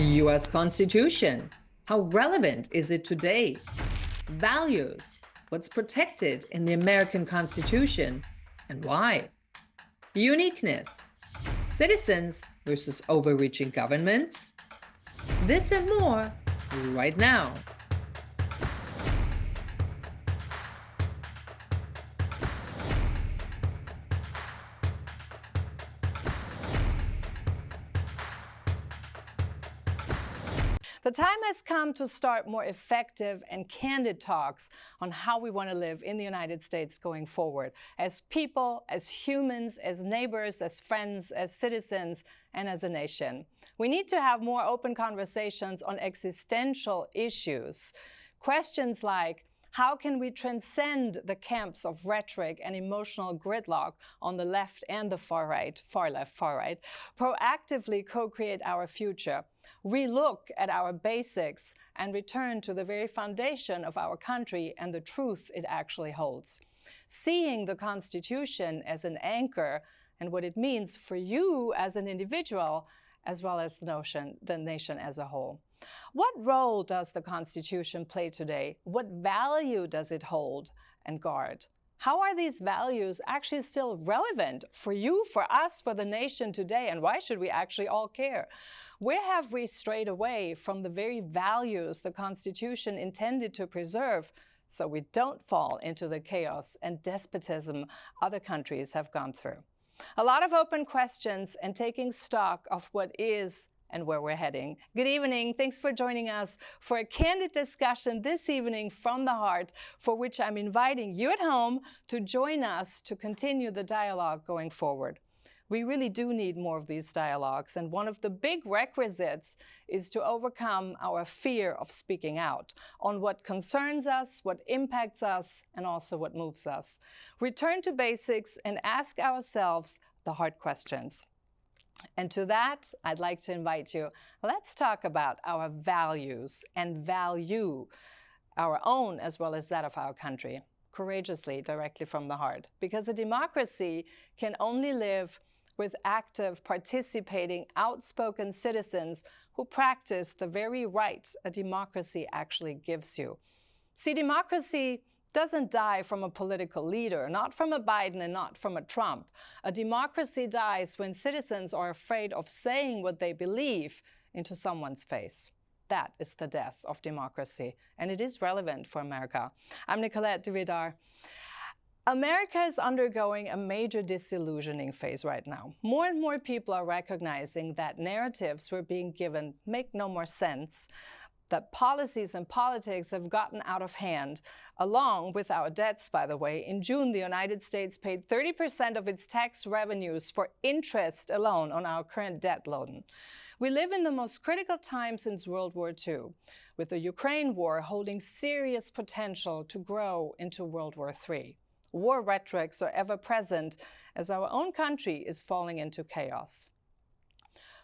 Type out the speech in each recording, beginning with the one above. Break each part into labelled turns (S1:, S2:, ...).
S1: The US Constitution. How relevant is it today? Values. What's protected in the American Constitution and why? Uniqueness. Citizens versus overreaching governments. This and more right now.
S2: The time has come to start more effective and candid talks on how we want to live in the United States going forward, as people, as humans, as neighbors, as friends, as citizens, and as a nation. We need to have more open conversations on existential issues. Questions like, how can we transcend the camps of rhetoric and emotional gridlock on the left and the far right, far left, far right, proactively co-create our future, relook at our basics, and return to the very foundation of our country and the truth it actually holds? Seeing the Constitution as an anchor and what it means for you as an individual, as well as the nation as a whole. What role does the Constitution play today? What value does it hold and guard? How are these values actually still relevant for you, for us, for the nation today? And why should we actually all care? Where have we strayed away from the very values the Constitution intended to preserve so we don't fall into the chaos and despotism other countries have gone through? A lot of open questions and taking stock of what is and where we're heading. Good evening. Thanks for joining us for a candid discussion this evening from the heart, for which I'm inviting you at home to join us to continue the dialogue going forward. We really do need more of these dialogues, and one of the big requisites is to overcome our fear of speaking out on what concerns us, what impacts us, and also what moves us. Return to basics and ask ourselves the hard questions. And to that, I'd like to invite you, let's talk about our values and value our own as well as that of our country, courageously, directly from the heart. Because a democracy can only live with active, participating, outspoken citizens who practice the very rights a democracy actually gives you. See, democracy doesn't die from a political leader, not from a Biden and not from a Trump. A democracy dies when citizens are afraid of saying what they believe into someone's face. That is the death of democracy, and it is relevant for America. I'm Nicolette. America is undergoing a major disillusioning phase right now. More and more people are recognizing that narratives we're being given make no more sense, that policies and politics have gotten out of hand, along with our debts, by the way. In June, the United States paid 30% of its tax revenues for interest alone on our current debt load. We live in the most critical time since World War II, with the Ukraine war holding serious potential to grow into World War III. War rhetorics are ever present as our own country is falling into chaos.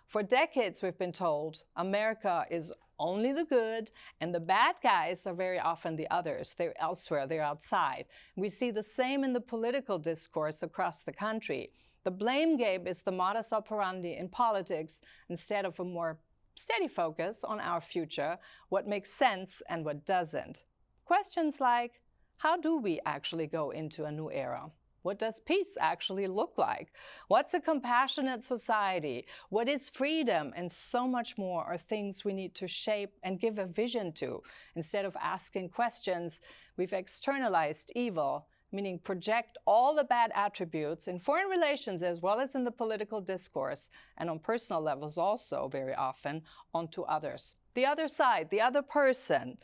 S2: For decades, we've been told America is only the good, and the bad guys are very often the others. They're elsewhere, they're outside. We see the same in the political discourse across the country. The blame game is the modus operandi in politics instead of a more steady focus on our future, what makes sense and what doesn't. Questions like, how do we actually go into a new era? What does peace actually look like? What's a compassionate society? What is freedom? And so much more are things we need to shape and give a vision to. Instead of asking questions, we've externalized evil, meaning project all the bad attributes in foreign relations as well as in the political discourse, and on personal levels also very often, onto others. The other side, the other person.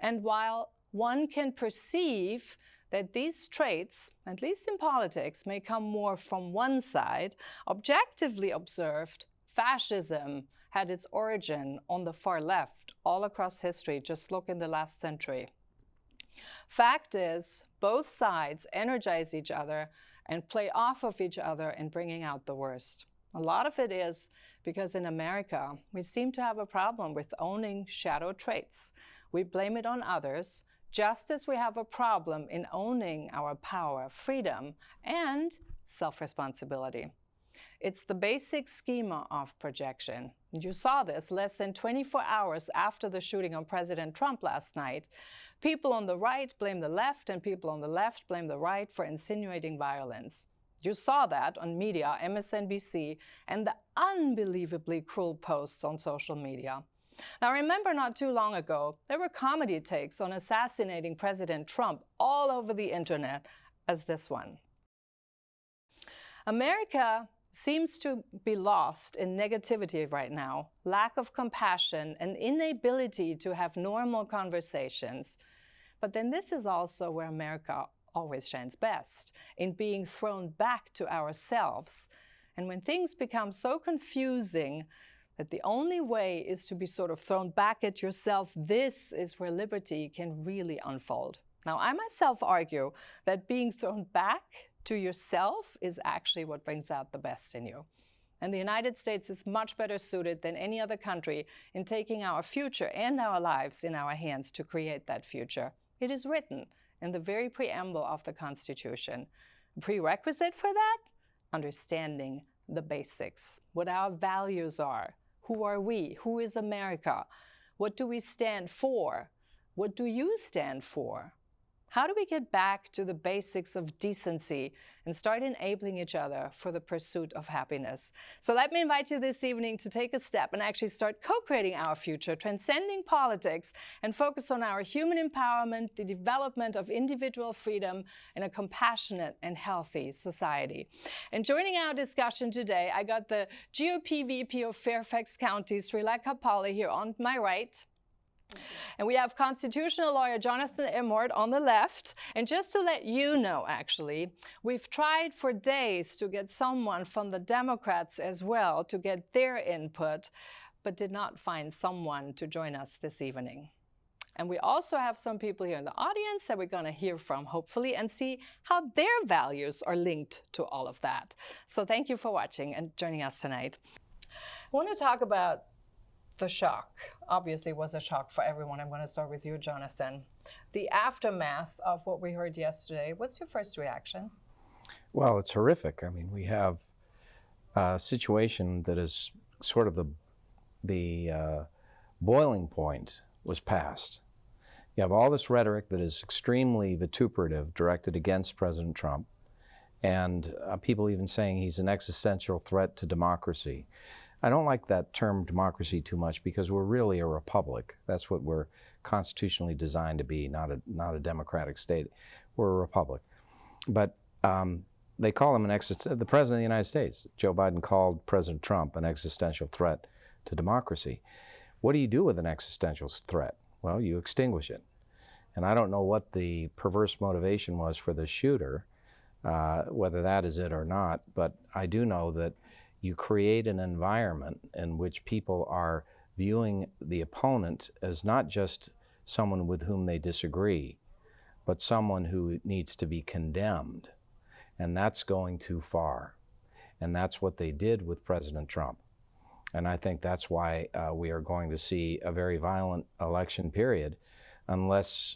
S2: And while one can perceive that these traits, at least in politics, may come more from one side, objectively observed, fascism had its origin on the far left all across history. Just look in the last century. Fact is, both sides energize each other and play off of each other in bringing out the worst. A lot of it is because in America, we seem to have a problem with owning shadow traits. We blame it on others, just as we have a problem in owning our power, freedom, and self-responsibility. It's the basic schema of projection. You saw this less than 24 hours after the shooting on President Trump last night. People on the right blame the left, and people on the left blame the right for insinuating violence. You saw that on media, MSNBC, and the unbelievably cruel posts on social media. Now, remember, not too long ago, there were comedy takes on assassinating President Trump all over the internet, as this one. America seems to be lost in negativity right now, lack of compassion, and inability to have normal conversations. But then this is also where America always shines best, in being thrown back to ourselves. And when things become so confusing that the only way is to be sort of thrown back at yourself, this is where liberty can really unfold. Now, I myself argue that being thrown back to yourself is actually what brings out the best in you. And the United States is much better suited than any other country in taking our future and our lives in our hands to create that future. It is written in the very preamble of the Constitution. A prerequisite for that? Understanding the basics, what our values are. Who are we? Who is America? What do we stand for? What do you stand for? How do we get back to the basics of decency and start enabling each other for the pursuit of happiness? So let me invite you this evening to take a step and actually start co-creating our future, transcending politics, and focus on our human empowerment, the development of individual freedom in a compassionate and healthy society. And joining our discussion today, I got the GOP VP of Fairfax County, Srila Kapali, here on my right. And we have constitutional lawyer Jonathan Immord on the left. And just to let you know, actually, we've tried for days to get someone from the Democrats as well to get their input, but did not find someone to join us this evening. And we also have some people here in the audience that we're going to hear from, hopefully, and see how their values are linked to all of that. So thank you for watching and joining us tonight. I want to talk about the shock. Obviously was a shock for everyone. I'm going to start with you, Jonathan. The aftermath of what we heard yesterday, what's your first reaction?
S3: Well, it's horrific. I mean, we have a situation that is sort of the boiling point was passed. You have all this rhetoric that is extremely vituperative directed against President Trump, and people even saying he's an existential threat to democracy. I don't like that term democracy too much because we're really a republic. That's what we're constitutionally designed to be, not a democratic state. We're a republic. But they call him the President of the United States, Joe Biden, called President Trump an existential threat to democracy. What do you do with an existential threat? Well, you extinguish it. And I don't know what the perverse motivation was for the shooter, whether that is it or not, but I do know that you create an environment in which people are viewing the opponent as not just someone with whom they disagree, but someone who needs to be condemned. And that's going too far. And that's what they did with President Trump. And I think that's why we are going to see a very violent election period unless,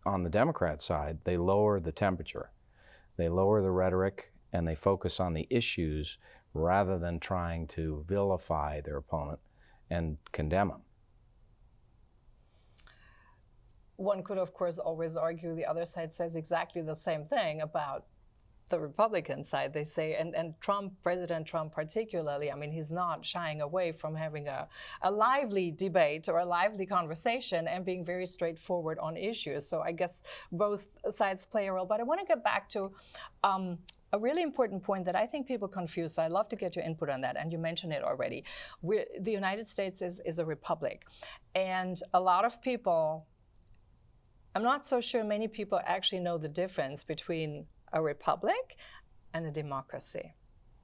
S3: on the Democrat side, they lower the temperature. They lower the rhetoric and they focus on the issues rather than trying to vilify their opponent and condemn them.
S2: One could, of course, always argue the other side says exactly the same thing about the Republican side. They say, and Trump, President Trump particularly, I mean, he's not shying away from having a lively debate or a lively conversation and being very straightforward on issues. So I guess both sides play a role. But I want to get back to a really important point that I think people confuse. So I'd love to get your input on that. And you mentioned it already. The United States is a republic. And a lot of people, I'm not so sure many people actually know the difference between a republic and a democracy.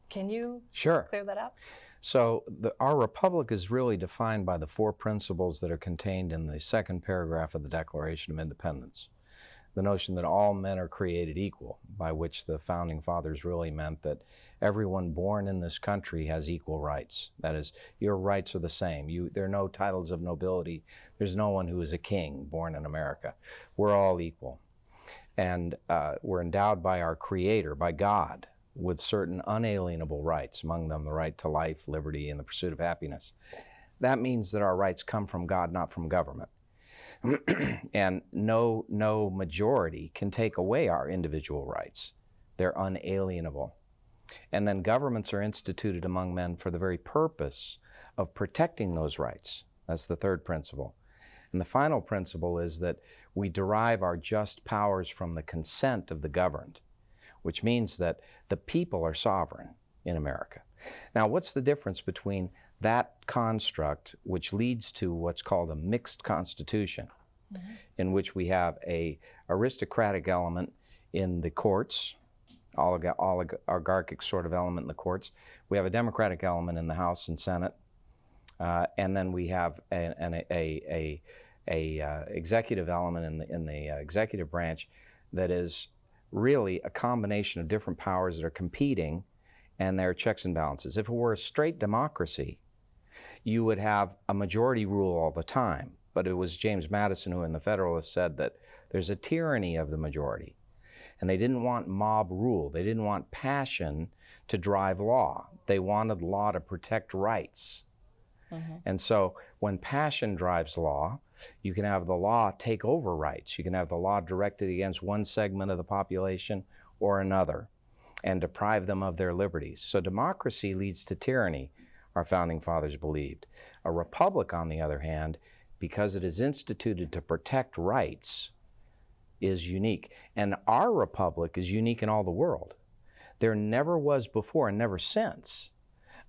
S2: Can you clear that up?
S3: So our republic is really defined by the 4 principles that are contained in the 2nd paragraph of the Declaration of Independence. The notion that all men are created equal, by which the founding fathers really meant that everyone born in this country has equal rights. That is, your rights are the same. There are no titles of nobility. There's no one who is a king born in America. We're all equal. And we're endowed by our Creator, by God, with certain unalienable rights, among them the right to life, liberty, and the pursuit of happiness. That means that our rights come from God, not from government. And no majority can take away our individual rights. They're unalienable. And then governments are instituted among men for the very purpose of protecting those rights. That's the third principle. And the final principle is that we derive our just powers from the consent of the governed, which means that the people are sovereign in America. Now, what's the difference between that construct, which leads to what's called a mixed constitution, in which we have a aristocratic element in the courts, oligarchic sort of element in the courts. We have a democratic element in the House and Senate, and then we have a executive element in the executive branch that is really a combination of different powers that are competing, and there are checks and balances. If it were a straight democracy, you would have a majority rule all the time. But it was James Madison who in the Federalist said that there's a tyranny of the majority. And they didn't want mob rule. They didn't want passion to drive law. They wanted law to protect rights. And so when passion drives law, you can have the law take over rights. You can have the law directed against one segment of the population or another and deprive them of their liberties. So democracy leads to tyranny, our founding fathers believed. A republic, on the other hand, because it is instituted to protect rights, is unique. And our republic is unique in all the world. There never was before and never since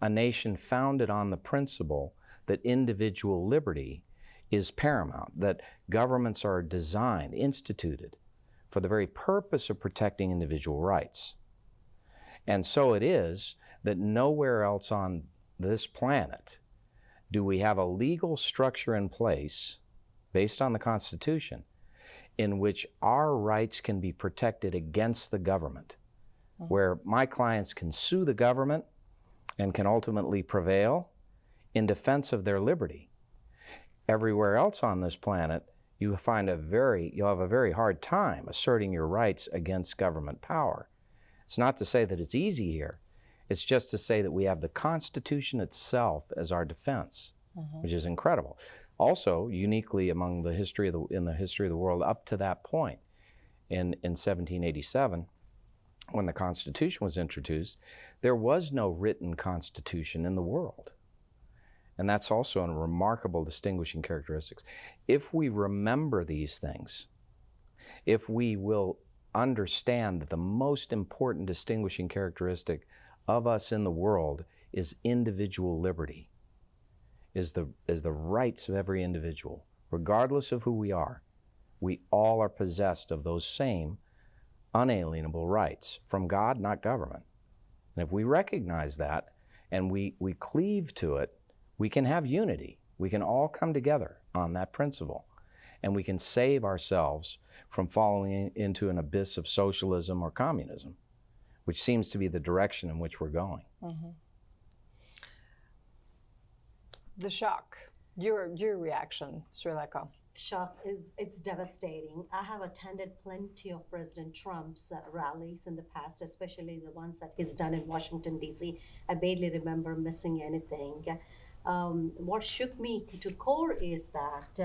S3: a nation founded on the principle that individual liberty is paramount, that governments are designed, instituted, for the very purpose of protecting individual rights. And so it is that nowhere else on this planet do we have a legal structure in place, based on the Constitution, in which our rights can be protected against the government, where my clients can sue the government and can ultimately prevail in defense of their liberty. Everywhere else on this planet, you'll have a very hard time asserting your rights against government power. It's not to say that it's easy here. It's just to say that we have the Constitution itself as our defense, which is incredible. Also, uniquely among the history of the world up to that point, in 1787, when the Constitution was introduced, there was no written Constitution in the world. And that's also a remarkable distinguishing characteristic. If we remember these things, if we will understand that the most important distinguishing characteristic of us in the world is individual liberty, is the rights of every individual, regardless of who we are. We all are possessed of those same unalienable rights from God, not government. And if we recognize that and we cleave to it, we can have unity. We can all come together on that principle, and we can save ourselves from falling into an abyss of socialism or communism, which seems to be the direction in which we're going.
S2: The shock, your reaction, Srilekha.
S4: Shock, it's devastating. I have attended plenty of President Trump's rallies in the past, especially the ones that he's done in Washington, D.C. I barely remember missing anything. What shook me to core is that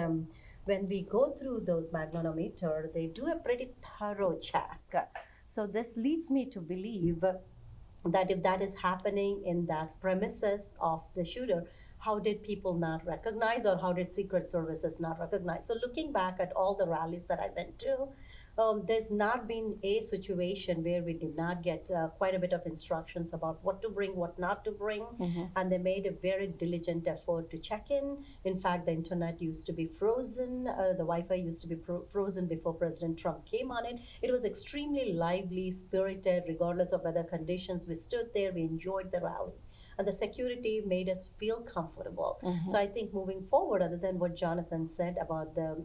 S4: when we go through those magnetometer, they do a pretty thorough check. So this leads me to believe that if that is happening in that premises of the shooter, how did people not recognize, or how did Secret Services not recognize? So looking back at all the rallies that I went to, there's not been a situation where we did not get quite a bit of instructions about what to bring, what not to bring. And they made a very diligent effort to check in. In fact, the internet used to be frozen. The Wi-Fi used to be frozen before President Trump came on it. It was extremely lively, spirited, regardless of weather conditions. We stood there, we enjoyed the rally. And the security made us feel comfortable. So I think moving forward, other than what Jonathan said about the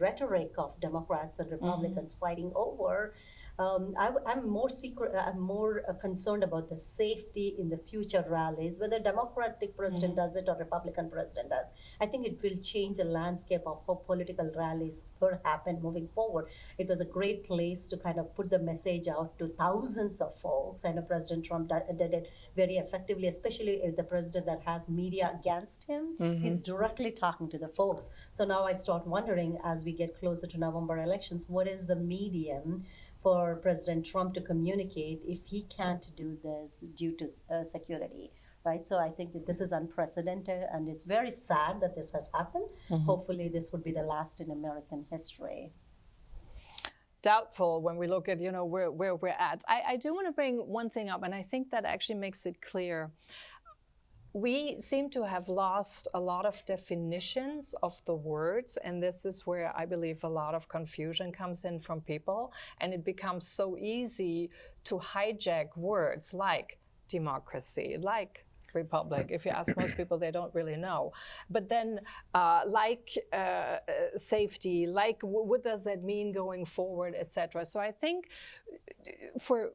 S4: rhetoric of Democrats and Republicans fighting over, I'm more concerned about the safety in the future rallies, whether Democratic president does it or Republican president does. I think it will change the landscape of how political rallies could happen moving forward. It was a great place to kind of put the message out to thousands of folks. I know President Trump did it very effectively, especially if the president that has media against him is directly talking to the folks. So now I start wondering, as we get closer to November elections, what is the medium for President Trump to communicate if he can't do this due to security, right? So I think that this is unprecedented, and it's very sad that this has happened. Hopefully this would be the last in American history.
S2: Doubtful when we look at, where we're at. I do want to bring one thing up, and I think that actually makes it clear. We seem to have lost a lot of definitions of the words, and this is where I believe a lot of confusion comes in from people, and it becomes so easy to hijack words like democracy, like republic. If you ask most people, they don't really know. But then safety, what does that mean going forward, etc. So I think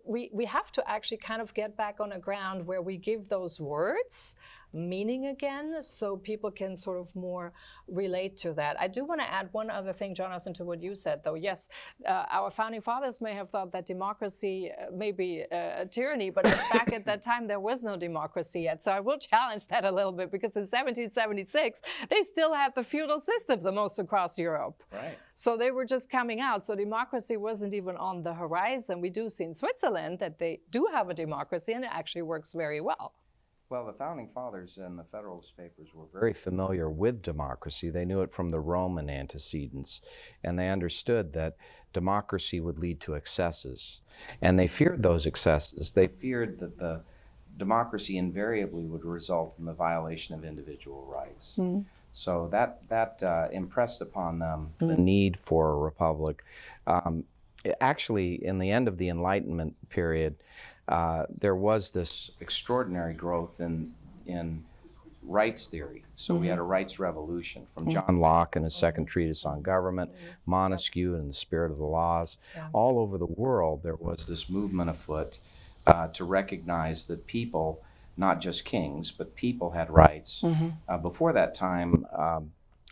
S2: we have to actually kind of get back on a ground where we give those words meaning again, so people can sort of more relate to that. I do want to add one other thing, Jonathan, to what you said, though. Yes, our founding fathers may have thought that democracy may be a tyranny, but back at that time, there was no democracy yet. So I will challenge that a little bit, because in 1776, they still had the feudal systems almost across Europe.
S3: Right.
S2: So they were just coming out. So democracy wasn't even on the horizon. We do see in Switzerland that they do have a democracy, and it actually works very well.
S3: Well, the Founding Fathers and the Federalist Papers were very familiar with democracy. They knew it from the Roman antecedents, and they understood that democracy would lead to excesses. And they feared those excesses. They feared that the democracy invariably would result in the violation of individual rights. So that impressed upon them the need for a republic. Actually, in the end of the Enlightenment period, there was this extraordinary growth in rights theory. So we had a rights revolution from John Locke and his second treatise on government, Montesquieu and the Spirit of the Laws. All over the world, there was this movement afoot to recognize that people, not just kings, but people had rights. Before that time,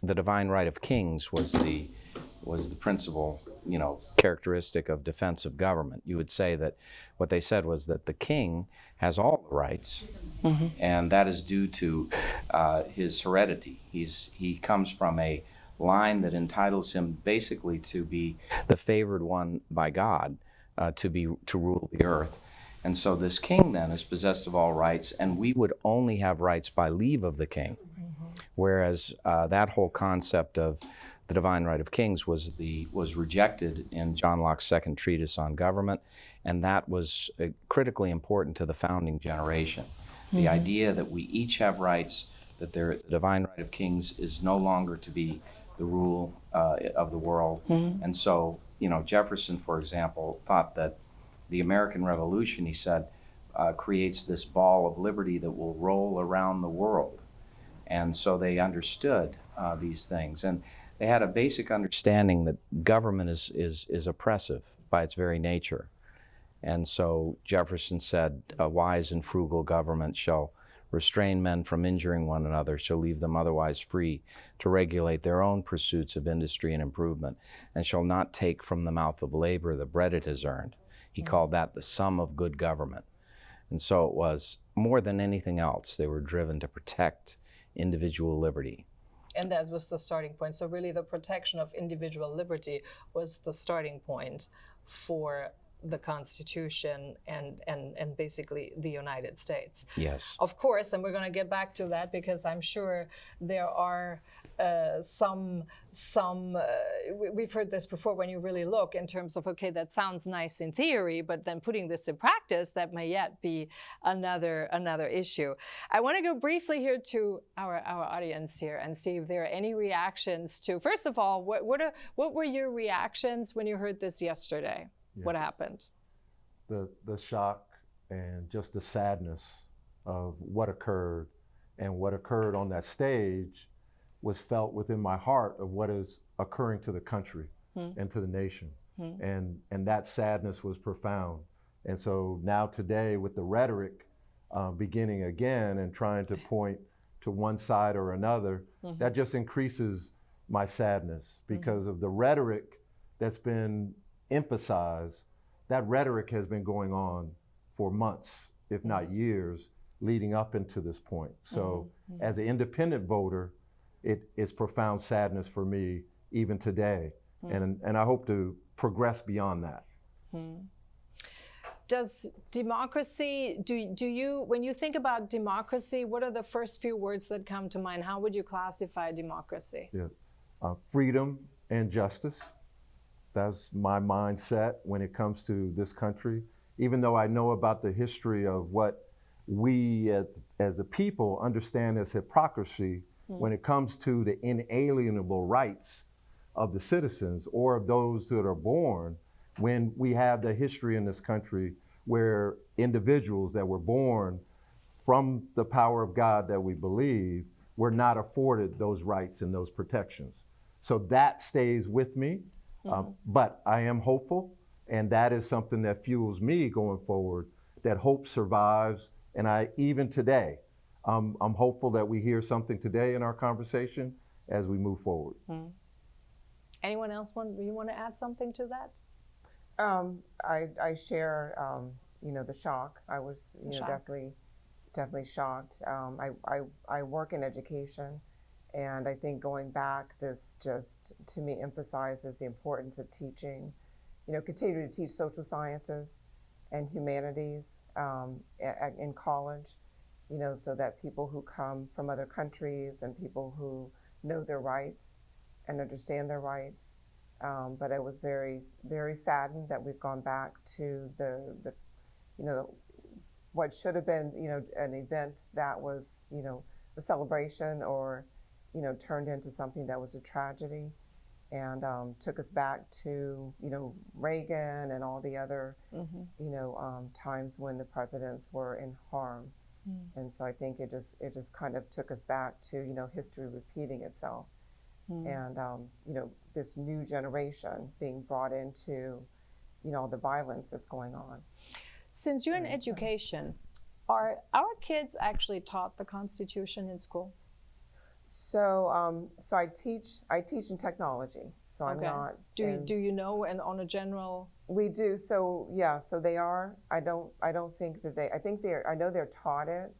S3: the divine right of kings was the principal, characteristic of defensive government. You would say that what they said was that the king has all the rights, and that is due to his heredity. He comes from a line that entitles him basically to be the favored one by God, to rule the earth. And so this king then is possessed of all rights, and we would only have rights by leave of the king. Whereas that whole concept of the divine right of kings was rejected in John Locke's second treatise on government, and that was critically important to the founding generation. The idea that we each have rights, that the divine right of kings is no longer to be the rule of the world. And so, Jefferson, for example, thought that the American Revolution, he said, creates this ball of liberty that will roll around the world. And so they understood these things. And they had a basic understanding that government is oppressive by its very nature. And so Jefferson said, a wise and frugal government shall restrain men from injuring one another, shall leave them otherwise free to regulate their own pursuits of industry and improvement, and shall not take from the mouth of labor the bread it has earned. He called that the sum of good government. And so it was, more than anything else, they were driven to protect individual liberty.
S2: And that was the starting point. So really the protection of individual liberty was the starting point for the Constitution and basically the United States.
S3: Yes.
S2: Of course, and we're going to get back to that, because I'm sure there are we've heard this before, when you really look in terms of, okay, that sounds nice in theory, but then putting this in practice, that may yet be another issue. I want to go briefly here to our audience here and see if there are any reactions to, first of all, what were your reactions when you heard this yesterday? Yeah. What happened?
S5: The shock and just the sadness of what occurred, and what occurred on that stage was felt within my heart of what is occurring to the country and to the nation. and that sadness was profound. And so now today, with the rhetoric beginning again and trying to point to one side or another, that just increases my sadness because of the rhetoric that's been emphasized. That rhetoric has been going on for months, if not years, leading up into this point. So as an independent voter, it's profound sadness for me even today. And I hope to progress beyond that.
S2: Does democracy, do you, when you think about democracy, what are the first few words that come to mind? How would you classify democracy?
S5: Yeah. Freedom and justice. That's my mindset when it comes to this country. Even though I know about the history of what we as a people understand as hypocrisy when it comes to the inalienable rights of the citizens or of those that are born, when we have the history in this country where individuals that were born from the power of God that we believe were not afforded those rights and those protections. So that stays with me, but I am hopeful, and that is something that fuels me going forward, that hope survives. And even today, I'm hopeful that we hear something today in our conversation as we move forward.
S2: Anyone else you want to add something to that?
S6: I share, the shock. I was, definitely shocked. I work in education, and I think going back, this just to me emphasizes the importance of teaching, continue to teach social sciences and humanities in college, so that people who come from other countries and people who know their rights and understand their rights. But I was very, very saddened that we've gone back to the what should have been, an event that was, a celebration or, turned into something that was a tragedy, and took us back to, Reagan and all the other, times when the presidents were in harm. And so I think it just kind of took us back to, history repeating itself. And, this new generation being brought into, the violence that's going on.
S2: Since you're in education, are our kids actually taught the Constitution in school?
S6: So, so I teach in technology. So I'm not.
S2: Do you know, and on a general?
S6: We do. So yeah. So they are. I don't think that I know they're taught it,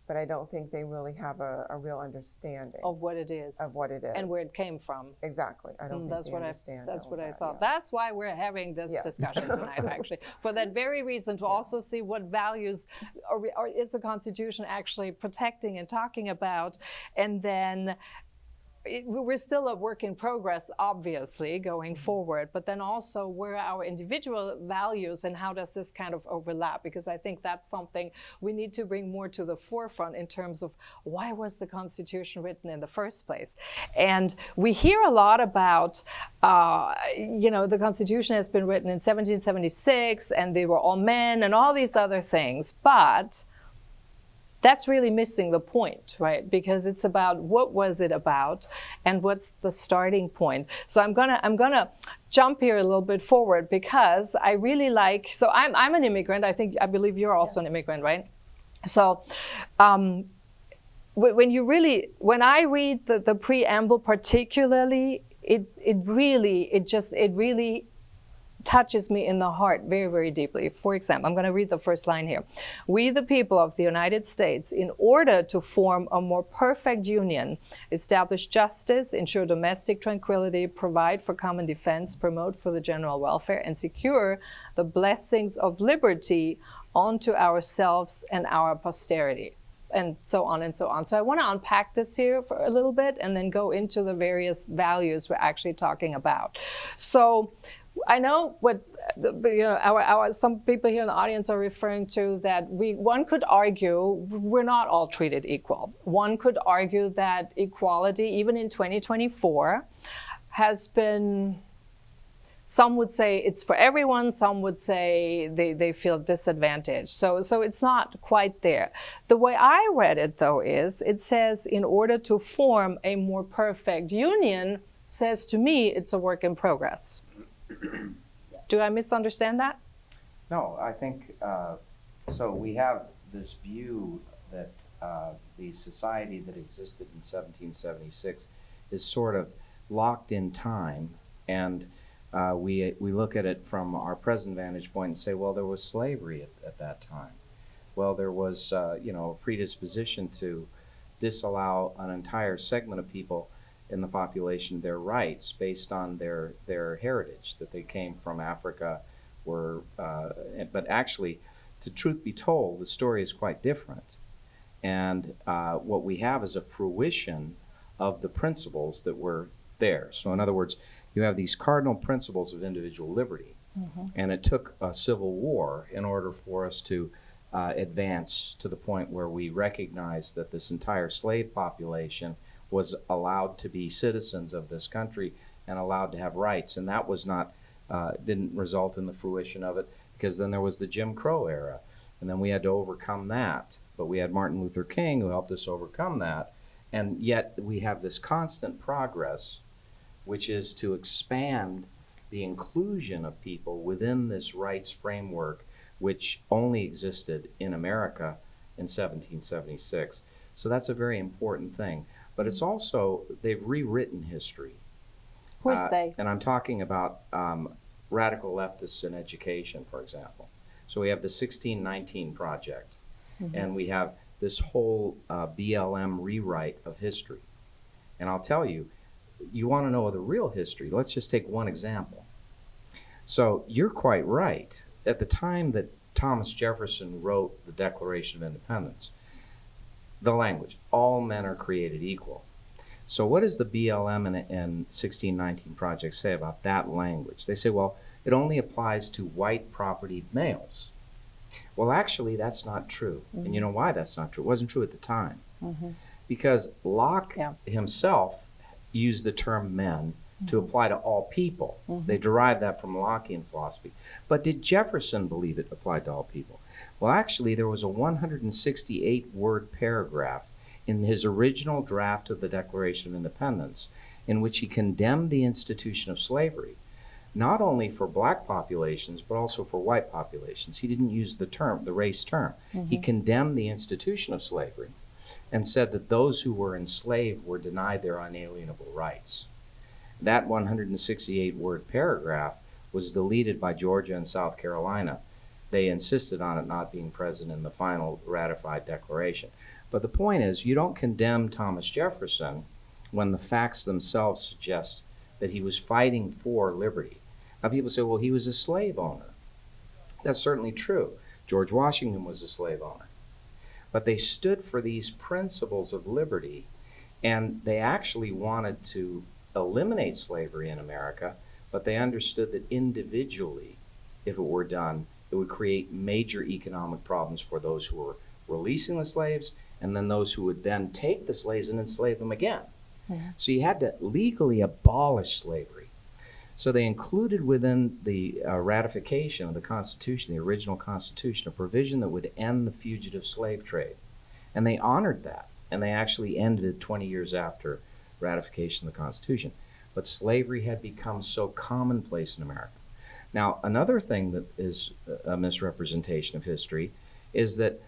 S6: but I don't think they really have a real understanding
S2: of what it is. And where it came from.
S6: Exactly. I don't think they understand.
S2: That's what I thought.
S6: Yeah.
S2: That's why we're having this discussion tonight, actually. For that very reason, to also see what values or is the Constitution actually protecting and talking about. And then we're still a work in progress, obviously, going forward, but then also where are our individual values and how does this kind of overlap? Because I think that's something we need to bring more to the forefront in terms of why was the Constitution written in the first place? And we hear a lot about, the Constitution has been written in 1776 and they were all men and all these other things, but that's really missing the point, right? Because it's about what was it about and what's the starting point. So I'm gonna jump here a little bit forward because I really like, so I'm an immigrant. I believe you're also an immigrant, right? So when I read the preamble particularly, it really touches me in the heart very, very deeply. For example, I'm going to read the first line here. We, the people of the United States, in order to form a more perfect union, establish justice, ensure domestic tranquility, provide for common defense, promote for the general welfare, and secure the blessings of liberty onto ourselves and our posterity. And so on and so on. So I want to unpack this here for a little bit and then go into the various values we're actually talking about. So I know what some people here in the audience are referring to, that one could argue we're not all treated equal. One could argue that equality, even in 2024, has been, some would say it's for everyone, some would say they feel disadvantaged. So it's not quite there. The way I read it, though, is it says in order to form a more perfect union, says to me it's a work in progress. Do I misunderstand that?
S3: No, I think, so we have this view that the society that existed in 1776 is sort of locked in time, and we look at it from our present vantage point and say, well, there was slavery at that time. Well, there was, you know, a predisposition to disallow an entire segment of people in the population their rights based on their heritage, that they came from Africa, but actually, to truth be told, the story is quite different. And what we have is a fruition of the principles that were there. So in other words, you have these cardinal principles of individual liberty, and it took a civil war in order for us to advance to the point where we recognize that this entire slave population was allowed to be citizens of this country and allowed to have rights. And that was not, didn't result in the fruition of it, because then there was the Jim Crow era, and then we had to overcome that. But we had Martin Luther King who helped us overcome that. And yet we have this constant progress, which is to expand the inclusion of people within this rights framework, which only existed in America in 1776. So that's a very important thing. But it's also, they've rewritten history.
S2: Who's they?
S3: And I'm talking about radical leftists in education, for example. So we have the 1619 Project, and we have this whole BLM rewrite of history. And I'll tell you, you want to know the real history, let's just take one example. So you're quite right. At the time that Thomas Jefferson wrote the Declaration of Independence, the language, all men are created equal. So what does the BLM and 1619 Project say about that language? They say, well, it only applies to white propertied males. Well, actually, that's not true. And you know why that's not true? It wasn't true at the time. Because Locke himself used the term men to apply to all people. They derived that from Lockean philosophy. But did Jefferson believe it applied to all people? Well, actually, there was a 168-word paragraph in his original draft of the Declaration of Independence in which he condemned the institution of slavery, not only for black populations, but also for white populations. He didn't use the term, the race term. He condemned the institution of slavery and said that those who were enslaved were denied their unalienable rights. That 168-word paragraph was deleted by Georgia and South Carolina. They insisted on it not being present in the final ratified declaration. But the point is, you don't condemn Thomas Jefferson when the facts themselves suggest that he was fighting for liberty. Now people say, well, he was a slave owner. That's certainly true. George Washington was a slave owner. But they stood for these principles of liberty, and they actually wanted to eliminate slavery in America, but they understood that individually, if it were done, it would create major economic problems for those who were releasing the slaves, and then those who would then take the slaves and enslave them again. So you had to legally abolish slavery. So they included within the ratification of the Constitution, the original Constitution, a provision that would end the fugitive slave trade. And they honored that, and they actually ended it 20 years after ratification of the Constitution. But slavery had become so commonplace in America. Now, another thing that is a misrepresentation of history is that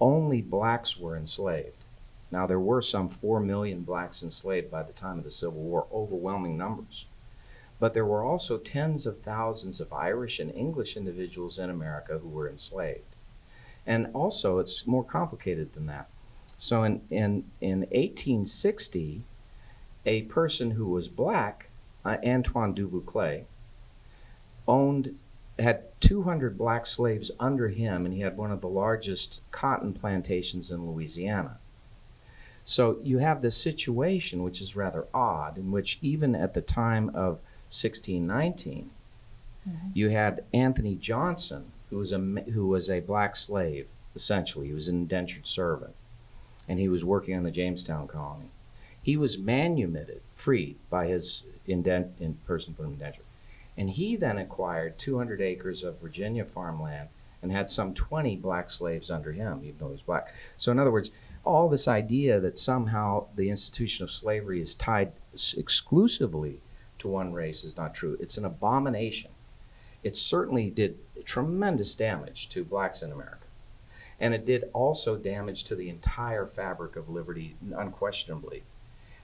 S3: only blacks were enslaved. Now, there were some 4 million blacks enslaved by the time of the Civil War, overwhelming numbers. But there were also tens of thousands of Irish and English individuals in America who were enslaved. And also, it's more complicated than that. So in 1860, a person who was black, Antoine Dubuclet, had 200 black slaves under him, and he had one of the largest cotton plantations in Louisiana. So you have this situation, which is rather odd, in which even at the time of 1619, you had Anthony Johnson, who was a black slave, essentially. He was an indentured servant, and he was working on the Jamestown colony. He was manumitted, freed by his person put him in indenture. And he then acquired 200 acres of Virginia farmland and had some 20 black slaves under him, even though he was black. So in other words, all this idea that somehow the institution of slavery is tied exclusively to one race is not true. It's an abomination. it certainly did tremendous damage to blacks in America. And it did also damage to the entire fabric of liberty, unquestionably.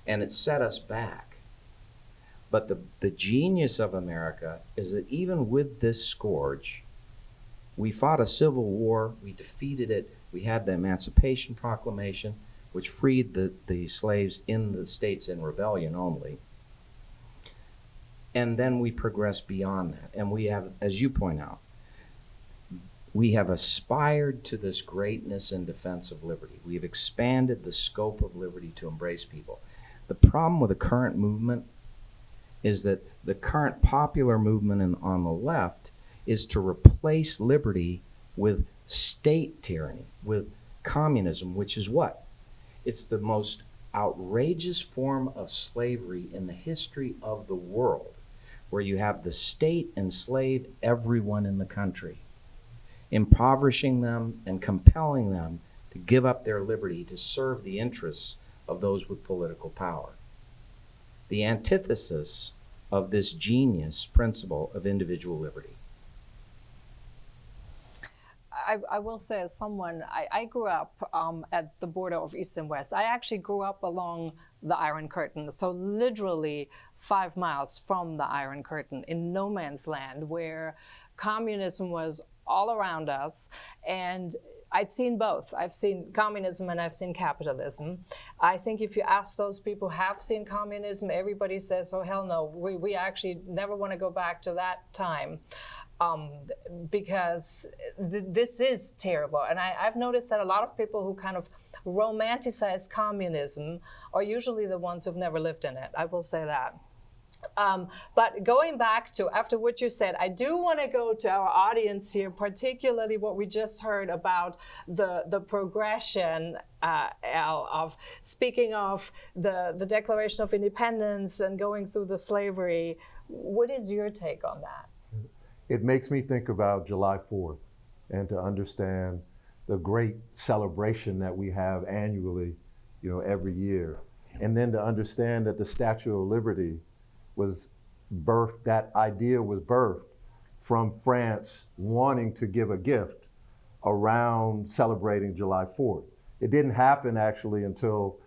S3: And it set us back. But the genius of America is that even with this scourge, we fought a civil war, we defeated it, we had the Emancipation Proclamation, which freed the slaves in the states in rebellion only. And then we progressed beyond that. And we have, as you point out, we have aspired to this greatness in defense of liberty. We've expanded the scope of liberty to embrace people. The problem with the current movement is that the current popular movement on the left is to replace liberty with state tyranny, with communism, which is what? It's the most outrageous form of slavery in the history of the world, where you have the state enslave everyone in the country, impoverishing them and compelling them to give up their liberty to serve the interests of those with political power. The antithesis of this genius principle of individual liberty.
S2: I will say, as someone, I grew up at the border of East and West. I actually grew up along the Iron Curtain, so literally 5 miles from the Iron Curtain in no man's land, where communism was all around us. And I'd seen both. I've seen communism and I've seen capitalism. I think if you ask those people who have seen communism, everybody says, oh, hell no, we actually never want to go back to that time. Because this is terrible. And I've noticed that a lot of people who kind of romanticize communism are usually the ones who've never lived in it. I will say that. But going back to, after what you said, I do want to go to our audience here, particularly what we just heard about the progression, Al, of speaking of the Declaration of Independence and going through the slavery. What is your take on that?
S5: It makes me think about July 4th and to understand the great celebration that we have annually, every year. And then to understand that the Statue of Liberty was birthed, that idea was birthed from France wanting to give a gift around celebrating July 4th. It didn't happen actually until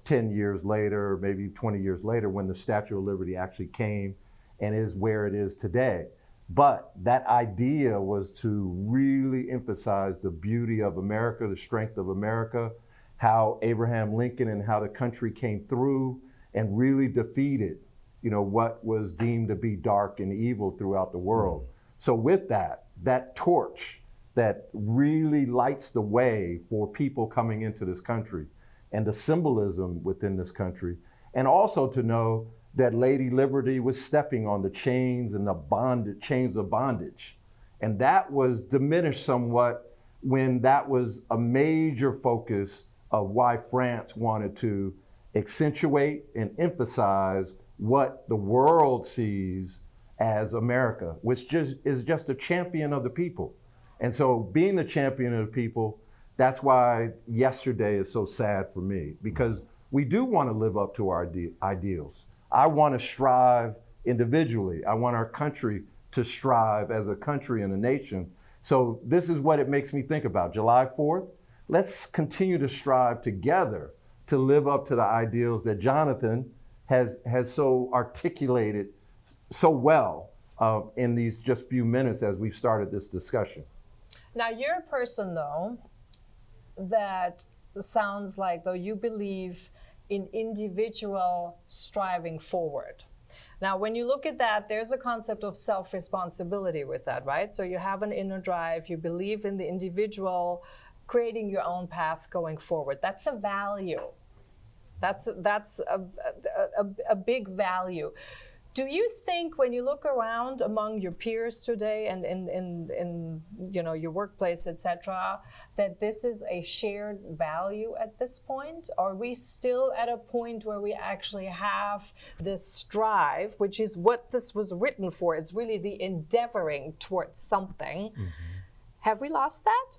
S5: 10 years later, maybe 20 years later, when the Statue of Liberty actually came and is where it is today. But that idea was to really emphasize the beauty of America, the strength of America, how Abraham Lincoln and how the country came through and really defeated, what was deemed to be dark and evil throughout the world. So with that torch that really lights the way for people coming into this country and the symbolism within this country, and also to know that Lady Liberty was stepping on the chains and the chains of bondage. And that was diminished somewhat when that was a major focus of why France wanted to accentuate and emphasize what the world sees as America, which is just a champion of the people. And so being the champion of the people, that's why yesterday is so sad for me, because we do want to live up to our ideals. I want to strive individually. I want our country to strive as a country and a nation. So this is what it makes me think about. July 4th, let's continue to strive together to live up to the ideals that Jonathan has so articulated so well in these just few minutes as we've started this discussion.
S2: Now, you're a person, though, that sounds like, though, you believe in individual striving forward. Now, when you look at that, there's a concept of self-responsibility with that, right? So you have an inner drive, you believe in the individual creating your own path going forward. That's a value. That's a big value. Do you think when you look around among your peers today and in your workplace, etc., that this is a shared value at this point? Are we still at a point where we actually have this strive, which is what this was written for? It's really the endeavoring towards something. Mm-hmm. Have we lost that?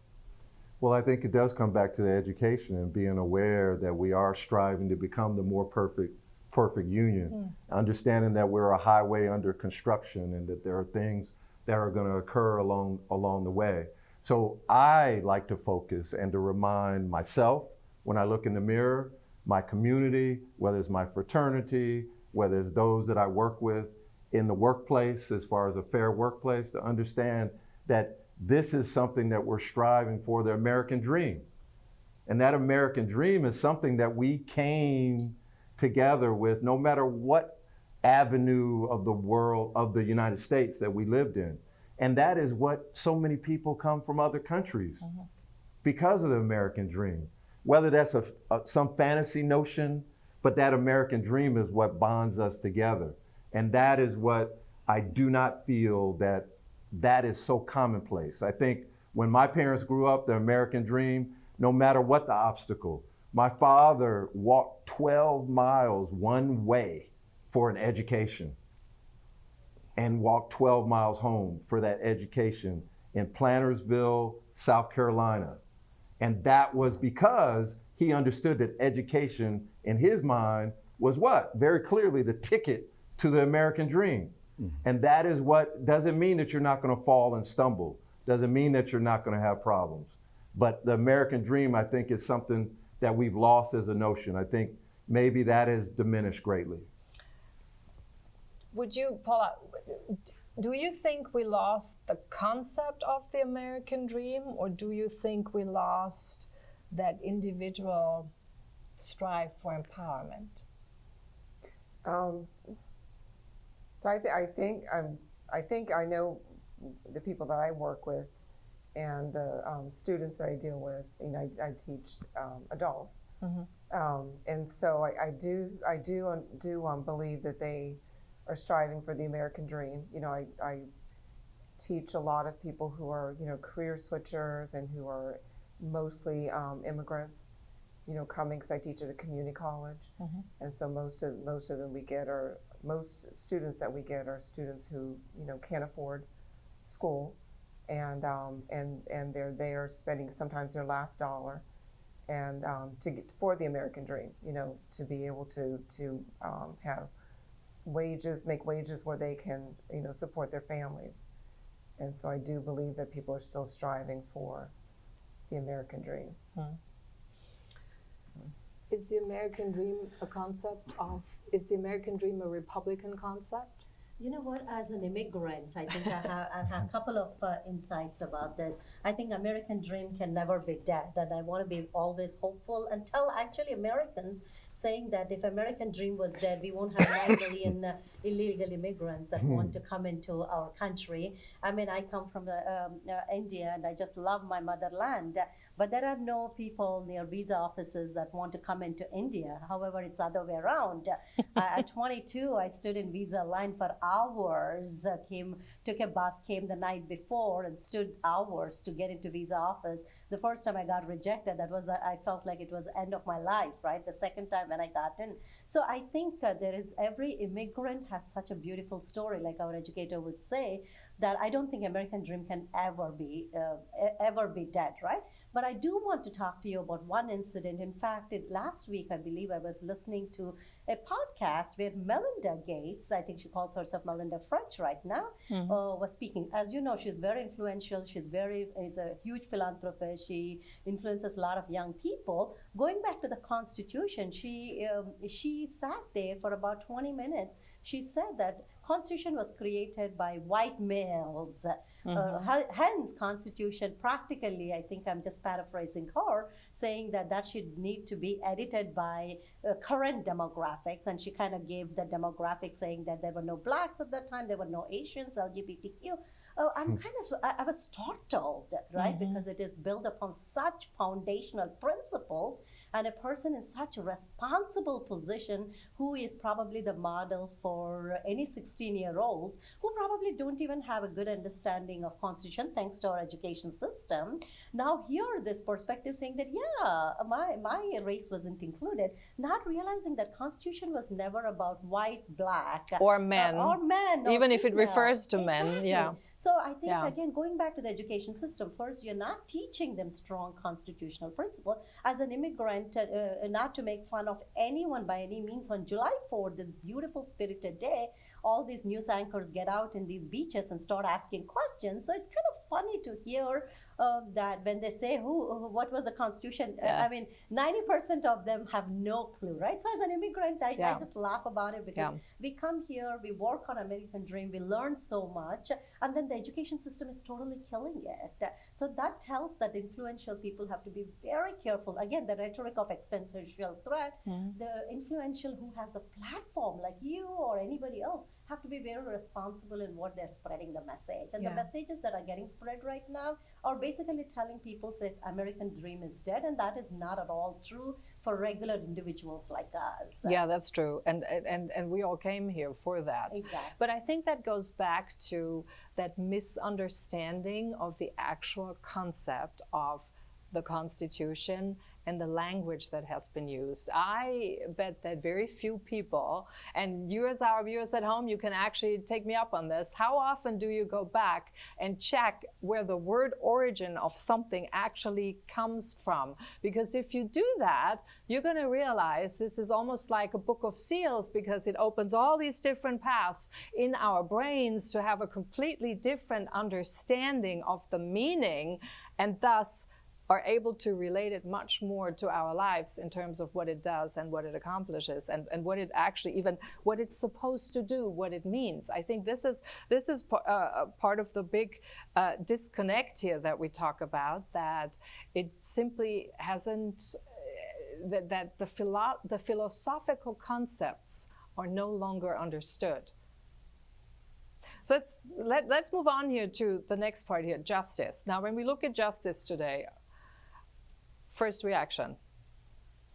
S5: Well, I think it does come back to the education and being aware that we are striving to become the more perfect union, understanding that we're a highway under construction and that there are things that are going to occur along the way. So I like to focus and to remind myself when I look in the mirror, my community, whether it's my fraternity, whether it's those that I work with in the workplace, as far as a fair workplace, to understand that this is something that we're striving for, the American dream. And that American dream is something that we came together with, no matter what avenue of the world, of the United States that we lived in. And that is what so many people come from other countries because of the American dream. Whether that's some fantasy notion, but that American dream is what bonds us together. And that is what I do not feel that is so commonplace. I think when my parents grew up, the American dream, no matter what the obstacle, my father walked 12 miles one way for an education and walked 12 miles home for that education in Plantersville, South Carolina. And that was because he understood that education in his mind was what? Very clearly the ticket to the American dream. And that is what doesn't mean that you're not going to fall and stumble. Doesn't mean that you're not going to have problems. But the American dream, I think, is something that we've lost as a notion. I think maybe that has diminished greatly.
S2: Would you, Paula, do you think we lost the concept of the American dream, or do you think we lost that individual strive for empowerment?
S6: So I think I know the people that I work with and the students that I deal with. You know, I teach adults, and so I do believe that they are striving for the American dream. You know, I teach a lot of people who are, you know, career switchers and who are mostly immigrants, you know, coming, because I teach at a community college, and so most students that we get are students who, you know, can't afford school, and they're there spending sometimes their last dollar, and to get for the American dream, you know, to be able to have make wages where they can, you know, support their families. And so I do believe that people are still striving for the American dream.
S2: Is the American dream a concept of, is the American dream a Republican concept?
S4: You know what, as an immigrant, I think I have a couple of insights about this. I think American dream can never be dead, and I want to be always hopeful and tell actually Americans, saying that if American dream was dead, we won't have 9 million illegal immigrants that want to come into our country. I mean, I come from India, and I just love my motherland. But there are no people near visa offices that want to come into India. However, it's the other way around. At 22, I stood in visa line for hours, took a bus, came the night before, and stood hours to get into visa office. The first time I got rejected, I felt like it was the end of my life, right? The second time when I got in. So I think every immigrant has such a beautiful story, like our educator would say, that I don't think American dream can ever be dead, right? But I do want to talk to you about one incident. In fact, last week, I believe I was listening to a podcast where Melinda Gates, I think she calls herself Melinda French right now, was speaking. As you know, she's very influential. She's a huge philanthropist. She influences a lot of young people. Going back to the Constitution, she sat there for about 20 minutes. She said that Constitution was created by white males. Hence, Constitution practically, I think I'm just paraphrasing her, saying that should need to be edited by current demographics. And she kind of gave the demographics, saying that there were no blacks at that time, there were no Asians, LGBTQ. I was startled, right? Because it is built upon such foundational principles, and a person in such a responsible position who is probably the model for any 16-year-olds who probably don't even have a good understanding of Constitution thanks to our education system. Now hear this perspective saying that, yeah, my race wasn't included, not realizing that Constitution was never about white, black,
S2: or men, even if it refers to
S4: exactly.
S2: men. Yeah.
S4: So I think, again, going back to the education system, first, you're not teaching them strong constitutional principles. As an immigrant, not to make fun of anyone by any means, on July 4th, this beautiful spirited day, all these news anchors get out in these beaches and start asking questions. So it's kind of funny to hear that when they say what was the Constitution,
S2: Yeah.
S4: I mean, 90% of them have no clue, right? So as an immigrant, I just laugh about it because we come here, we work on American dream, we learn so much, and then the education system is totally killing it. So that tells that influential people have to be very careful. Again, the rhetoric of existential threat, the influential who has the platform like you or anybody else have to be very responsible in what they're spreading the message. And the messages that are getting spread right now are basically telling people that American dream is dead, and that is not at all true for regular individuals like us.
S2: Yeah, that's true. And we all came here for that.
S4: Exactly.
S2: But I think that goes back to that misunderstanding of the actual concept of the Constitution and the language that has been used. I bet that very few people, and you as our viewers at home, you can actually take me up on this. How often do you go back and check where the word origin of something actually comes from? Because if you do that, you're going to realize this is almost like a book of seals, because it opens all these different paths in our brains to have a completely different understanding of the meaning, and thus are able to relate it much more to our lives in terms of what it does and what it accomplishes and what it actually, even what it's supposed to do, what it means. I think this is part of the big disconnect here that we talk about, that it simply hasn't, that the philosophical concepts are no longer understood. So let's move on here to the next part here, justice. Now, when we look at justice today, first reaction?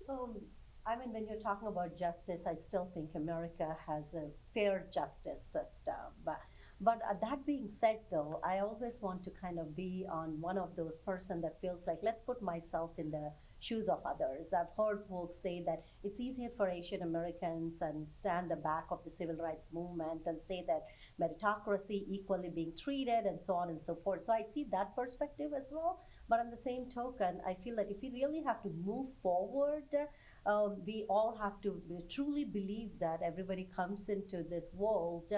S4: I mean, when you're talking about justice, I still think America has a fair justice system. But that being said, though, I always want to kind of be on one of those person that feels like, let's put myself in the shoes of others. I've heard folks say that it's easier for Asian Americans and stand the back of the civil rights movement and say that meritocracy equally being treated and so on and so forth. So I see that perspective as well. But on the same token, I feel that if we really have to move forward, we all have to truly believe that everybody comes into this world